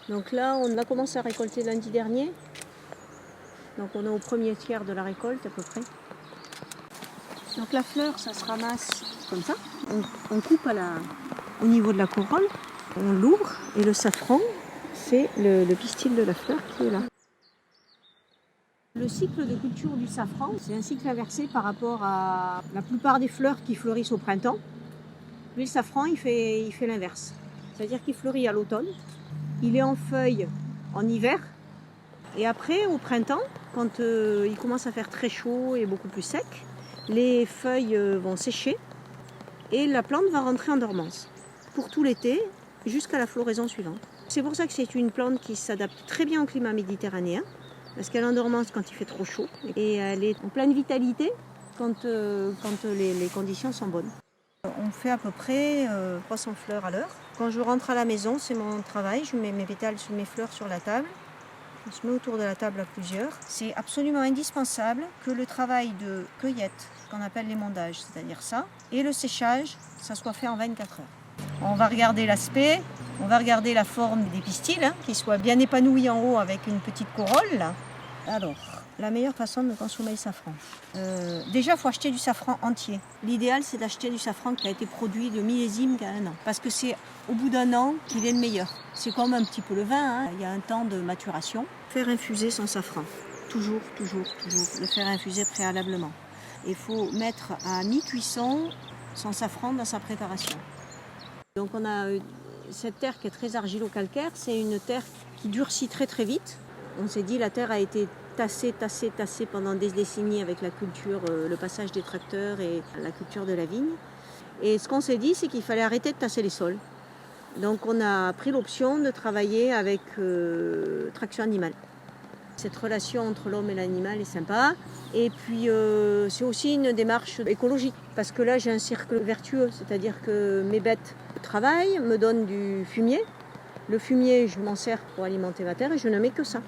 Donc là, on a commencé à récolter lundi dernier. Donc on est au premier tiers de la récolte à peu près. Donc la fleur, ça se ramasse comme ça. On coupe au niveau de la corolle, on l'ouvre et le safran, c'est le pistil de la fleur qui est là. Le cycle de culture du safran, c'est un cycle inversé par rapport à la plupart des fleurs qui fleurissent au printemps. Lui, le safran, il fait l'inverse. C'est-à-dire qu'il fleurit à l'automne, il est en feuilles en hiver, et après, au printemps, quand il commence à faire très chaud et beaucoup plus sec, les feuilles vont sécher et la plante va rentrer en dormance pour tout l'été jusqu'à la floraison suivante. C'est pour ça que c'est une plante qui s'adapte très bien au climat méditerranéen, parce qu'elle est en dormance quand il fait trop chaud et elle est en pleine vitalité quand les conditions sont bonnes. On fait à peu près 300 fleurs à l'heure. Quand je rentre à la maison, c'est mon travail, je mets mes pétales, mes fleurs sur la table. On se met autour de la table à plusieurs. C'est absolument indispensable que le travail de cueillette, ce qu'on appelle l'émondage, c'est-à-dire ça, et le séchage, ça soit fait en 24 heures. On va regarder l'aspect, on va regarder la forme des pistils, qu'ils soient bien épanouis en haut avec une petite corolle. Alors, la meilleure façon de consommer le safran. Déjà, il faut acheter du safran entier. L'idéal, c'est d'acheter du safran qui a été produit de millésime qu'à un an. Parce que c'est au bout d'un an qu'il est le meilleur. C'est comme un petit peu le vin, il y a un temps de maturation. Faire infuser son safran. Toujours. Le faire infuser préalablement. Il faut mettre à mi-cuisson son safran dans sa préparation. Donc on a cette terre qui est très argilo-calcaire. C'est une terre qui durcit très vite. On s'est dit la terre a été tassée pendant des décennies avec la culture, le passage des tracteurs et la culture de la vigne. Et ce qu'on s'est dit, c'est qu'il fallait arrêter de tasser les sols. Donc on a pris l'option de travailler avec traction animale. Cette relation entre l'homme et l'animal est sympa. Et puis c'est aussi une démarche écologique. Parce que là j'ai un cercle vertueux, c'est-à-dire que mes bêtes travaillent, me donnent du fumier. Le fumier, je m'en sers pour alimenter ma terre et je ne mets que ça.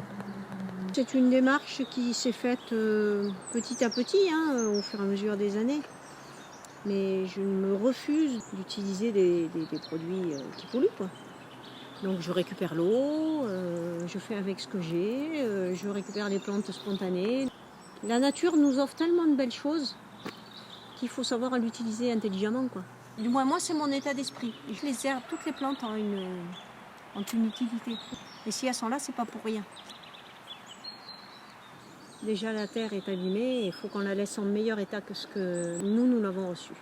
C'est une démarche qui s'est faite petit à petit, au fur et à mesure des années. Mais je me refuse d'utiliser des produits qui polluent, quoi. Donc je récupère l'eau, je fais avec ce que j'ai, je récupère les plantes spontanées. La nature nous offre tellement de belles choses qu'il faut savoir l'utiliser intelligemment, quoi. Du moins, moi, c'est mon état d'esprit. Les herbes, toutes les plantes ont une utilité. Et si elles sont là, c'est pas pour rien. Déjà, la terre est abîmée et il faut qu'on la laisse en meilleur état que ce que nous l'avons reçu.